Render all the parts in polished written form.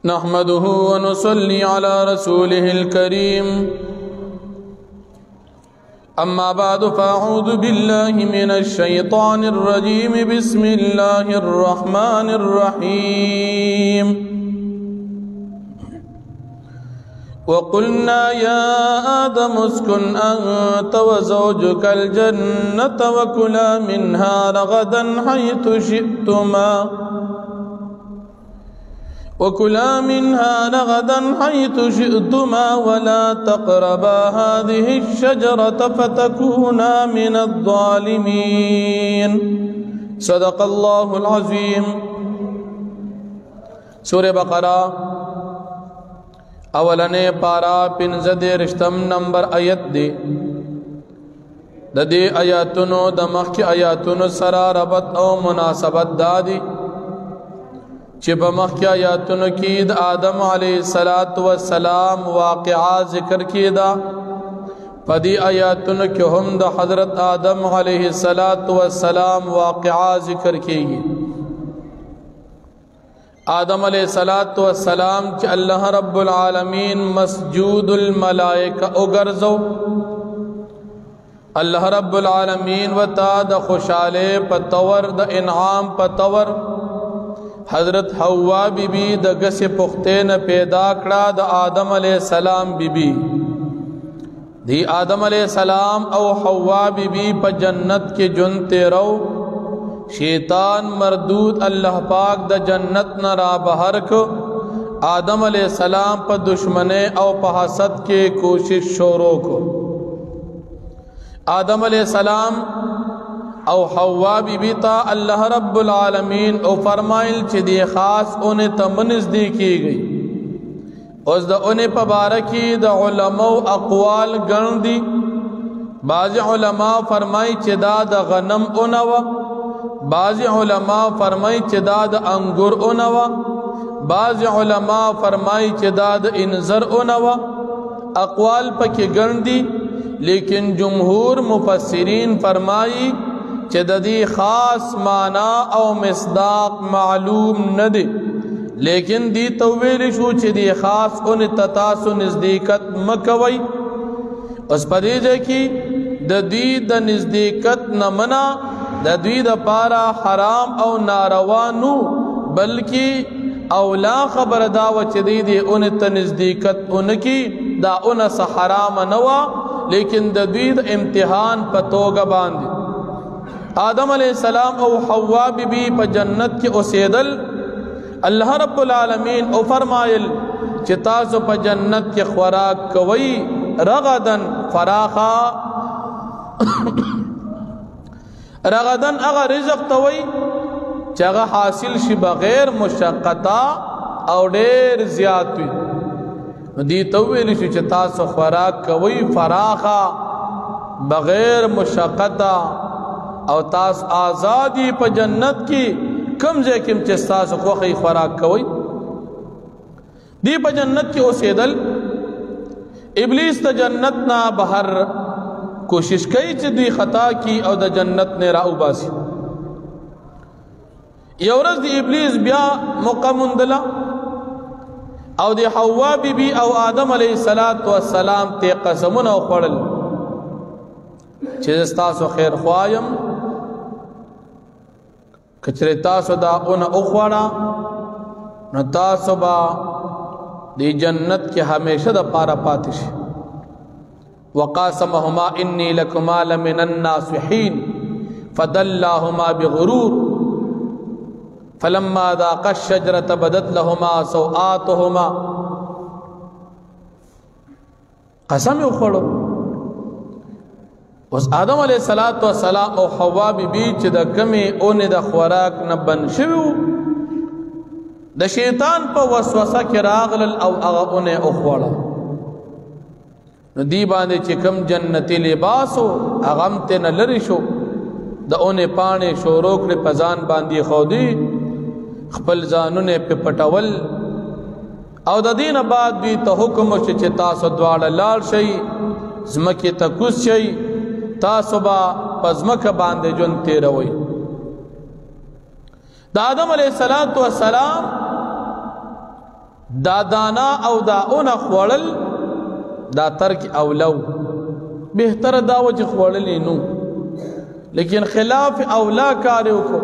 نحمده ونصلي على رسوله الكريم أما بعد فأعوذ بالله من الشيطان الرجيم بسم الله الرحمن الرحيم وقلنا يا آدم اسكن أنت وزوجك الجنة وكلا منها رغدا حيث شئتما ولا تقربا هذه الشجرة فتكونا من الظالمين صدق الله العظيم سورة بقرة اولنے پارا پنزدے رشتم نمبر آیت دے دے آیاتونو دمخ کی آیاتونو سرا ربط او مناسبت دادی چی بمخ کی آیاتونو کی دا آدم علیہ السلام واقعہ ذکر کی دا پدی آیاتونو کی ہم دا حضرت آدم علیہ السلام واقعہ ذکر کی گی آدم علیہ السلام چی اللہ رب العالمین مسجود الملائکہ اگرزو اللہ رب العالمین و تا دا خوشالے پتور دا انعام پتور حضرت حوا بی بی دا گس پختین پیدا کڑا دا آدم علیہ السلام بی بی دی آدم علیہ السلام او حوا بی بی پا جنت کے جنتے رو شیطان مردود اللہ پاک دا جنت نرا بہر کو آدم علیہ السلام پا دشمنے او پا حسد کے کوشش شوروں کو آدم علیہ السلام او حوا بی بی تا اللہ رب العالمین او فرمائل چی دی خاص انہیں تمنز دی کی گئی اس دا انہیں پبارکی دا علماء اقوال گرن دی بعض علماء فرمائی چی دا غنم انوا بعض علماء فرمائی چی دا انگر انوا بعض علماء فرمائی چی دا انذر انوا اقوال پا کی گرن دی لیکن جمہور مفسرین فرمائی چی دا دی خاص معنی او مصداق معلوم ندی لیکن دی تویل شو چی دی خاص ان تتاسو نزدیکت مکوئی اس پدیجے کی دا دی دا نزدیکت نمنا دا دوی دا پارا حرام او ناروانو بلکہ اولا خبر داو چی دی ان تا نزدیکت ان کی دا ان سا حرام نوا لیکن دا دوی دا امتحان پا توگا باندی آدم علیہ السلام او حوا بی بی پا جنت کے اسیدل اللہ رب العالمین او فرمائل چی تاسو پا جنت کے خوراک کوئی رغدن فراخا رغدن اغا رزق توئی چی اغا حاصل شی بغیر مشقتا او دیر زیادوی دی تویلی شی چی تاسو خوراک کوئی فراخا بغیر مشقتا او تاس آزادی پا جنت کی کم زی کم چی تاسو خوخی خوراک کوئی دی پا جنت کی اسیدل ابلیس تا جنت نا بہر کوشش کئی چی دی خطا کی او دا جنت نے راو باسی یورز دی ابلیس بیا موقع مندلا او دی حوا بی بی او آدم علیہ السلام تے قسمون او خوڑل چیز تاسو خیر خوایم کچری تاسو دا اون اخوڑا نو تاسو با دی جنت کی ہمیشہ دا پارا پاتش وقاسمہما انی لکما لمن الناصحین فدلاہما بغرور فلما ذاقا الشجرة بدت لہما سوآتہما قسم اخوڑو اس آدم علیہ السلام او حوا بی بی چی دا کمی اونی دا خوراک نبن شویو دا شیطان پا وسوسہ کی راغلل او اغا اونی اخوڑا دی باندے چی کم جنتی لباسو اغمتے نلرشو دا اونی پانے شوروکڑی پزان باندی خودی خپل زانونے پی پٹول او دا دین بعد بھی تا حکم چی تاسو دوار لال شئی زمکی تا کس شئی تاسو با پزمک باندے جن تیروئی دا آدم علیہ السلام دا دانا او دا اون خوړل دا ترک اولو بهتر دا وجه خوړلې نو لیکن خلاف اولا کارو کو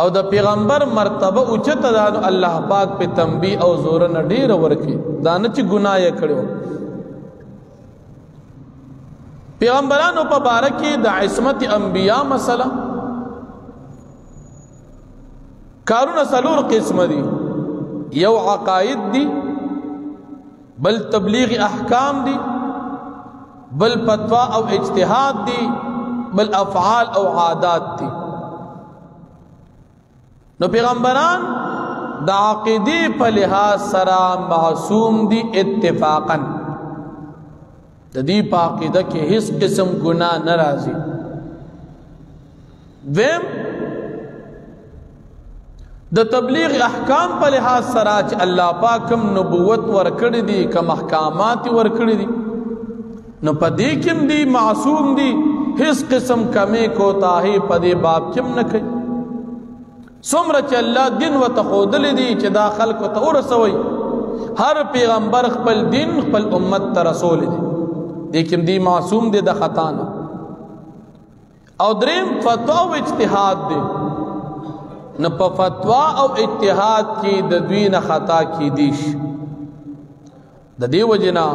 او د پیغمبر مرتبه اوچته دا الله پاک په تنبیه او زور نه ډیر ورکی دا نه چې ګناه یې کړو پیغمبرانو په باره کې د عصمت انبیاء مسله کارونه څلور قسم دي یو عقاید دي بل تبلیغ احکام دي بل فتوا او اجتهاد دي بل افعال او عادات دي نو پیغمبران د عقیدې په لحاظ سره معصوم دي اتفاقا د دې په عقیده کې هیڅ قسم ګناه نه راځي ویم د تبلیغ احکام په لحاظ سره چې الله پاکم نبوت ورکړي دي کوم احکامات ورکړي دي نو په دې کې دي معصوم دي هیڅ قسم کمی کوتاهی په دې باب کې نه کوي څومره چې الله دین وتخودل دي چې دا خلق ته ورسوي هر پیغمبر خپل دین خپل امت ته رسول دي لیکن دی معصوم دي د خطا نه او دریم فتوا او اجتهاد دي نو په فتوا او اجتهاد کې د دوی نه خطا کی دیش د دې وجنا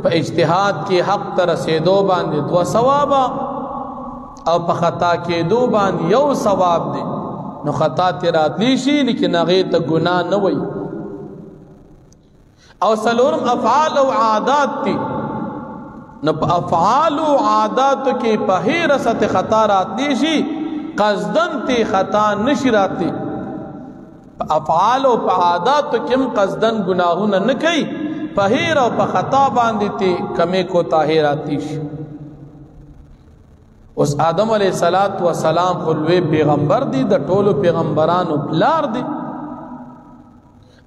په اجتهاد کې حق ته رسیدو باندې 2 ثواب او په خطا کې 2 باندې 1 ثواب دي نو خطا تیراتلی شي لیکن هغه ته ګناه نه وي او سلورم افعال او عادات دي نو په افعال او عادات کې په هیر ست خطا راتلی شي قصدن تی خطا نشی راتی افعال او په عادات کې قصدن گناهونه نه کوي په هیر او په خطا باندې تی کمې کو طاهراتی شي اوس آدم علیہ الصلات والسلام خلوی پیغمبر دی د ټولو پیغمبرانو پلار دی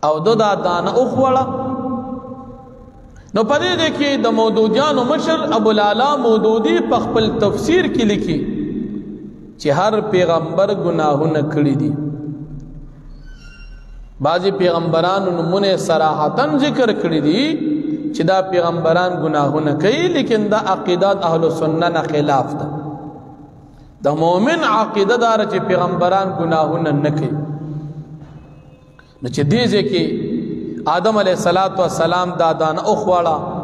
او دو دا دانه اوخوړه نو پدې دې کې د مودودیانو مشر ابو العلا مودودی په خپل تفسیر کې لیکي چې هر پیغمبر گناهونه کړی دي بعضی پیغمبرانو نمونه صراحتاً ذکر کړی دي چې دا پیغمبران گناهونه کوي لیکن دا عقیدات اهل سنت نه خلاف ده د مؤمن عقیده دار چې پیغمبران گناهونه نه کوي نو چې دې ځکه آدم علیہ الصلات والسلام دادان اوخواړه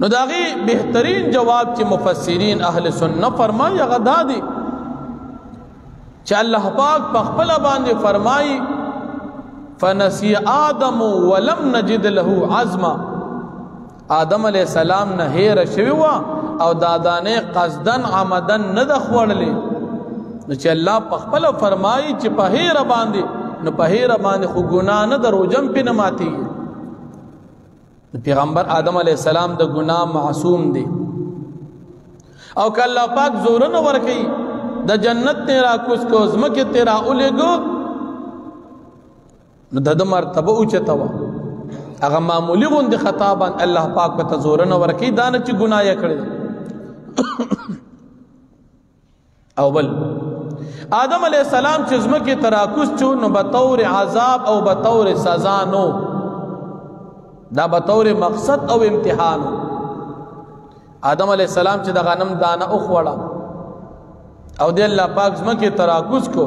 نو داغي بهترین جواب چې مفسرین اهل سنت فرمایي غدا دي چې الله پاک په خپل باندې فرمایي فنسي آدم ولم نجد له عزما آدم علیہ السلام نه هیر شوی و او دادانه قصدن عمدن نه د خوړلې نو چې الله په خپل فرمایي چې په هیر باندې نو په هیر باندې خو ګناه نه دروجم په نماتي پیغمبر آدم علیہ السلام د گناہ معصوم دی او که اللہ پاک زورن ورکی د جنت تیرا کس کو زمک تیرا اولگو نو د مرتبه اوچتوا اغا معمولی غند خطابان اللہ پاک پتا زورن ورکی دانا چی گناہ کردی او بل آدم علیہ السلام چی زمک تراکس چو نو بطور عذاب او بطور سزا نو دا بطور مقصد او امتحان آدم علیہ السلام چې د غنم دانه اوخوړه او د الله پاک زمکه تراکوس کو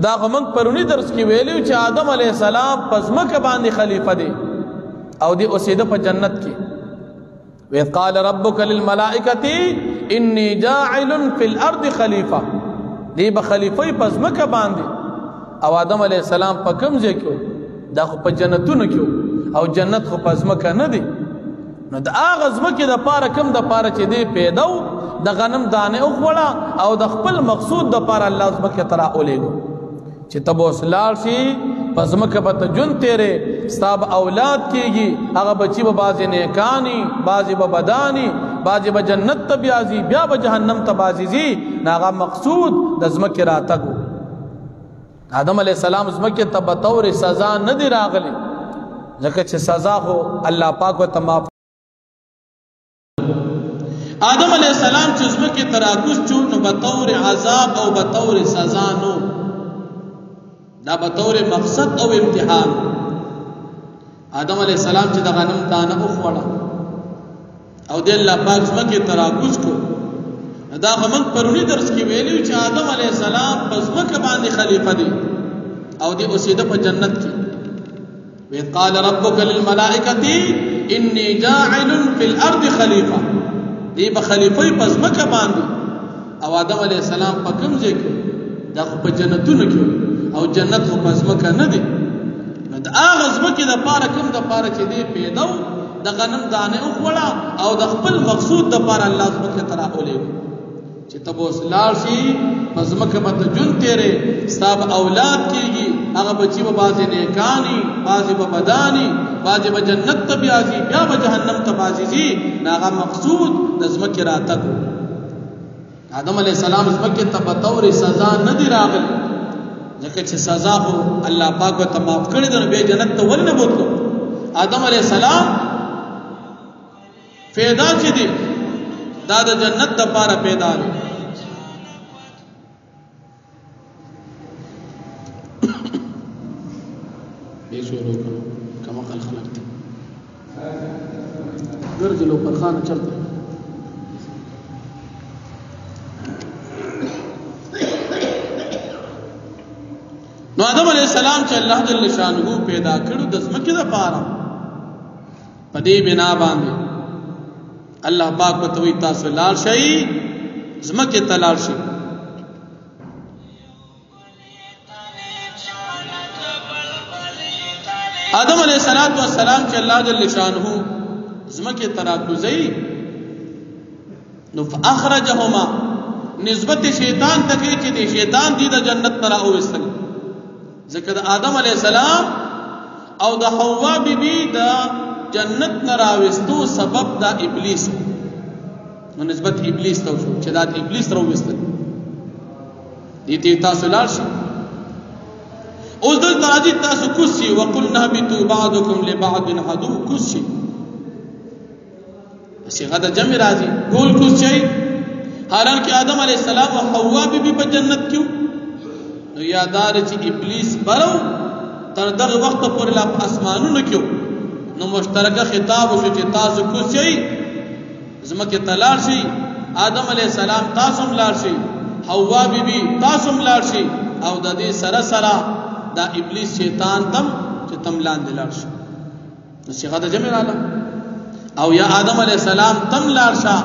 دا غمن پرونی درس کې ویلو چې آدم علیہ السلام پزمکه باندې خلیفہ دی او دی اوسیده په جنت کې وَإِذْ قَالَ رَبُّكَ لِلْمَلَائِكَةِ إِنِّي جَاعِلٌ فِي الْأَرْضِ خَلِيفَةً دی به خلیفہ پزمکه باندې او آدم علیہ السلام په کوم ځای کې دا خو په جنتونو کې او جنت خو پزمکه نه دی نو د هغه ځمکې د پاره کم د پاره چې دی پیدا د غنم دانه او خوړه او د خپل مقصود د پاره الله ځمکه ترا اولېګو چې تب وسلال شي پزمکه به ته جون تیرې ستاب اولاد کیږي هغه بچي به بازي نیکانی بازي به بدانی بازي به جنت ته بیازي بیا به جهنم ته بازي ناغه مقصود د ځمکه راتګو آدم علیہ السلام ځمکه ته به تور سزا نه دی راغلی ځکه چې سزا خو الله پاک و تمام آدم علیہ السلام چې ځمکه تراکوس چو نو بطور عذاب او بطور سزا نو دا به طور مقصد او امتحان. آدم علیہ السلام چې د غنم دانه وخوړه او د الله پاک ځمکې تراکوز کو. دا غمن پرونی درس کې ویلو چې آدم علیہ السلام په ځمکه باندې خلیفہ دی او دی اوسېده په جنت کې. وَإِذْ قَالَ رَبُّكَ لِلْمَلَائِكَةِ إِنِّي جَاعِلٌ فِي الْأَرْضِ خَلِيفَةً. دی به خلیفہ په ځمکه باندې. او آدم علیہ السلام په کوم ځای کې؟ دا خو په جنتونو کې او جنت خو په ځمکه نه دی. نو د هغه ځمکې دپاره کوم دپاره چې دی پیدا و د غنم دانې وخوړه او د خپل مقصود دپاره الله ځمکې ته راولېږي چې ته به اوس لاړ شي په ځمکه به ته ژوند تېرې، ستا به اولاد کېږي، هغه بچي به بعضې نیکاني، بعضې به بداني، بعضې به جنت ته بیا ځي، بیا به جهنم ته بعضې ځي. نو هغه مقصود د ځمکې راتګ و. آدم علیہ السلام ځمکې ته به طور سزا نه دی راغلی، ځکه چې سزا خو الله پاک به ته معاف کړې ده، نو بیا جنت ته ولې نه بوتلو؟ آدم علیہ السلام پیدا چې دی دا د جنت دپاره پیدا دی. کم عقل خلق دی ګرځلو پر خانه چلته. نو آدم علیہ السلام چې الله جل شانه پیدا کړو د ځمکې دپاره، په دې بنا باندې الله پاک په توي تاسو لاړ شئ ځمکې ته لاړ شئ. آدم علیہ السلام چې الله جل شانه ځمکې ته راکوزئ نو فاخرجهما نسبت شیطان ته کوي چې د شیطان دی د جنت نه راوستل، ځکه د آدم علیہ السلام او د حوا بیبي د جنت نه راوستو سبب دا ابلیس، نو نسبت ابلیس ته شو چې دا ابلیس راوستل. دې تاسو لاړ شئ اوس دلته راځي تاسو کوشي وقلنا اهبطوا بعضكم لبعض عدو کوشي صيغه د جمع راځي ټول کوشي. حالانکه آدم علیہ السلام او حوا بیبي په جنت کې نو یادار چې ابلیس برو تر دغه وخت پورې لا په اسمانونو کې نو مشترکه خطاب وشو چې تاسو کوشي ځمکې ته لاړ شئ، آدم علیہ السلام تاسو هم لاړ شئ، حوا بیبي تاسو هم لاړ شئ، او د دې سره سره دا ابلیس شیطان تم چې تم لاندې لاړ شي. نو صيغه د جمع رااله. او یا آدم علیہ السلام تم لاړ شه،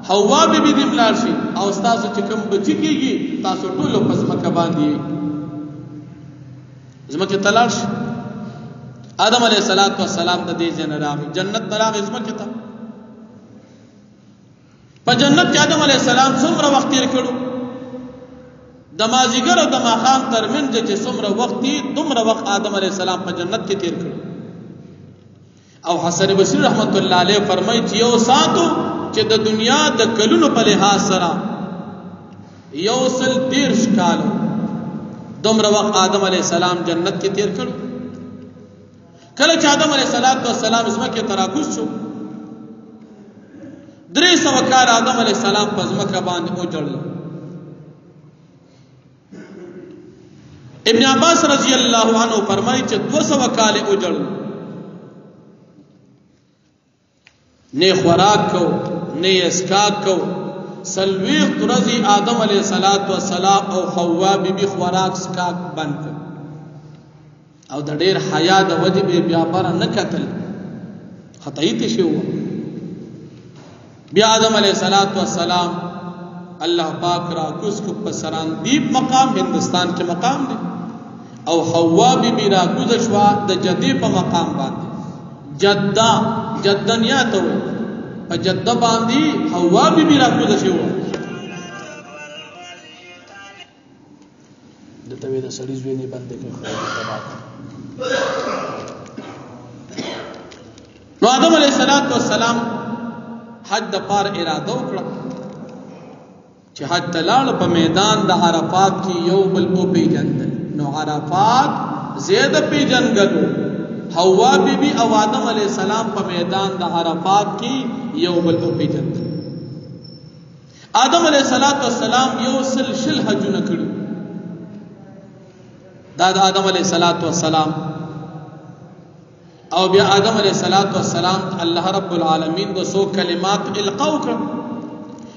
حوا بیبي دې لاړ شي، او تاسو چې کوم بچی کېږي تاسو ټول په ځمکه باندې ځمکې ته لاړ شئ. آدم علیہ السلام د دې ځای نه راغی، جنت نه راغی ځمکې ته. په جنت کې آدم علیہ السلام څومره وخت تیر کړو؟ د مازیګر او د ماښام ترمنځ چې څومره وخت دی دومره وخت آدم علیہ السلام په جنت کې تیر کړو. او حسن بصری رحمت الله علیه فرمایي چې یو ساتو چې د دنیا د کلونو په لحاظ سره 130 کال دومره وخت آدم علیہ السلام جنت کې تیر کړو. کله چې آدم علیہ السلام ځمکې ته راکوز شو 300 کال آدم علیہ السلام په ځمکه باندې وجړل. ابن عباس رضی اللہ عنہ فرمائی چې 200 کال وجړل، نه خوراک کو نه اسکاک کو. سلویخت رضی آدم علیہ السلام او حوا بیبی خوراک اسکاک بند کړ، او د ډیر حیا د وجه به بیا پر نه کتل خطایی ته شو. بیا آدم علیہ السلام اللہ پاک را کوز کو په سراندیب مقام ہندوستان کے مقام دی، او حوا بیبی را کوز شوا د جدی په مقام باندې جدنیا ته په جده باندې حوا بیبی را کوز شو. دته وی د سړي زوی نه باندې کوي. نو آدم علیہ السلام حج د پار اراده وکړه چې حج تلاړ په میدان د عرفات کې یو بل په پیجندل. نو عرفات زید پیجنګلو حوا بیبی او آدم علیہ السلام په میدان د عرفات کې یو بل په پیجندل. آدم علیہ السلام یو سلسل حجونه کړو، دا د آدم علیه السلام او بیا آدم علیه السلام الله رب العالمین د سو کلمات القاو کړ.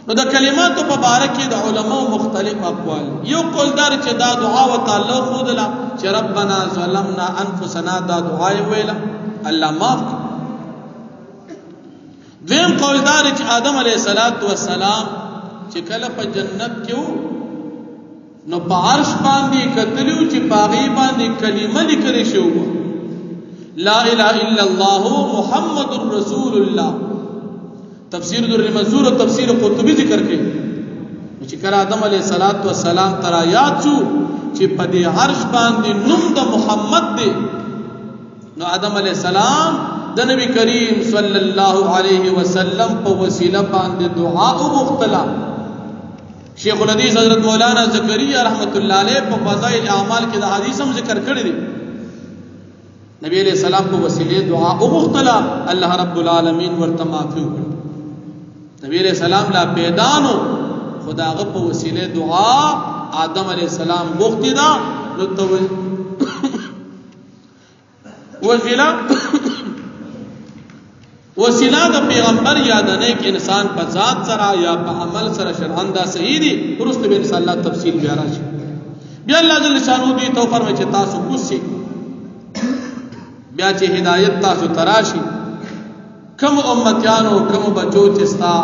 نو د کلماتو په باره کې د علماو مختلف اقوال. یو قول دار چې دا دعا و تعالی خودله چې ربنا ظلمنا انفسنا، دا دعا یې ویله الله معاف کړ. دویم قول دار چې آدم علیه السلام چې کله په جنت کې وو نو په عرش باندې کتلو چې پاغي باندې کلمه لیکل شوی لا اله الا الله محمد رسول الله. تفسیر در منظور او تفسیر قرطبی ذکر کړي چې کله آدم علیه السلام تر آیات شو چې په دې عرش باندې نوم د محمد دی، نو آدم علیه السلام د نبی کریم صلی الله علیه وسلم په وسیله باندې دعا وغوښتله. شیخ الحدیث حضرت مولانا زکریا رحمت الله علیه په فضائل اعمال کې د حدیث هم ذکر کړی دی. نبی علیہ السلام په وسیله دعا وغوښتله، الله رب العالمین ورته معافي وکړه. نبی علیہ السلام لا پیدانو خداغه په وسیله دعا آدم علیہ السلام غوښتي دا نو ته وسیله د پیغمبر یا د نیک انسان په ذات سره یا په عمل سره شرعاً دا صحیح دي. ورسته به ان شاء الله تفصیل بیا راشي. بیا الله جل شانو دی تو فرمایي چې تاسو کوسي بیا چې هدایت تاسو تراشي کم امتیانو کم بچو چې ستا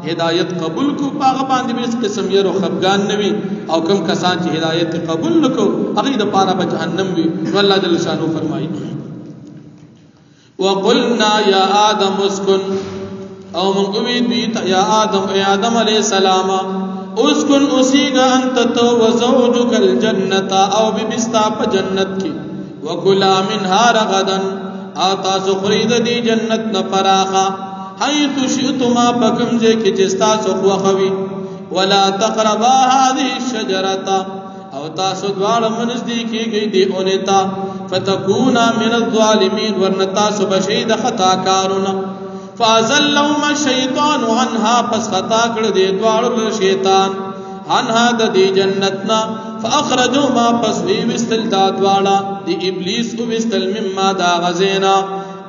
هدایت قبول کو پاغه باندې به اس قسم یې رو خفغان نوي او کم کسان چې هدایت قبول نکو هغه د پاره به جهنم وي. نو الله جل شانو فرمایي وقلنا یا آدم اسکن او من قوید بیتا یا آدم علیہ السلام اسکن اسیگا انت تو وزوجک الجنتا او ببستا پا جنت کی وکلا منها رغدن آتا سخرید دی جنت نفراخا حیث شئتما پکمزے کی جستا سخوخوی ولا تقربا هذه الشجرتا او تاسو دوار منزدیکی گئی دی اونتا فتکونا من الظالمین ورنتاسو بشید خطا کارونا فازلهما الشیطان عنها پس خطا کر دی دوار شیطان عنها دا دی جنتنا فاخرجوما پس وی وستل دا دوارا دی ابلیس وستل مما دا غزینا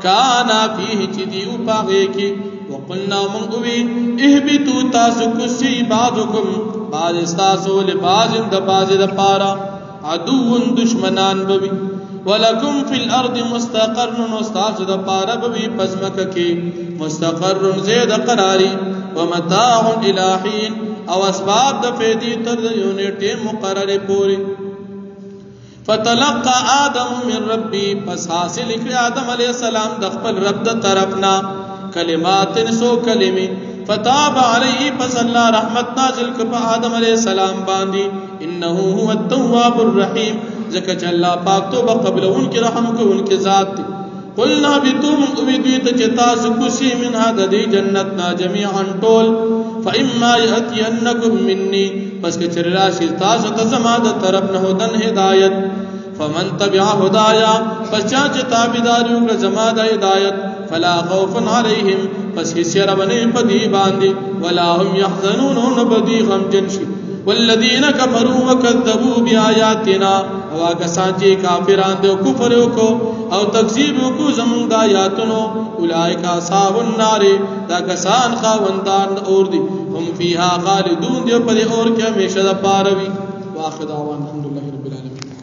کانا فیه چی دی اپاغے کی وقلنا من قوی احبتو تاسو کسی بعضکم بعض استاسو لباز دا باز دا پارا عدو دشمنان بوی ولکم فی الارض مستقر استاس دا پارا بوی پزمک کی مستقر زید قراری ومتاع الہین او اسباب دا فیدی تر یونیٹی مقرر پوری فتلقى آدم من ربی پس حاصل اکر آدم علیہ السلام دخپل رب دا طرفنا کلمات سو کلمی فتاب علیہ پس اللہ رحمت نازل کپا آدم علیہ السلام باندی انہو هو التواب الرحیم زکچ اللہ پاک تو بقبل ان کی رحم کو ان کی ذات دی قلنا بیتو من اویدویت چتاس کسی من هذا دی جنتنا جمیعا طول فإما یأتینکم منی پس کچر راشی تاس تزماد طرف نہودن ہدایت فمن تبع هدایا پس چاچ تابداریوں کا زماد ہدایت فلا خوف علیہم پس حسی ربنی پدی باندی ولا هم يحزنون نبدی غم جنشی والذین کفروا وکذبوا بآیاتنا واکسان چی کافران دے کفر کو او تکذیب کو زمون دا آیاتنو اولئک اصحاب النار دا کسان خاوندان اور دی هم فیها خالدون دی پر اور کے ہمیشہ دا پاروی واخر دعوان الحمدللہ رب العالمین.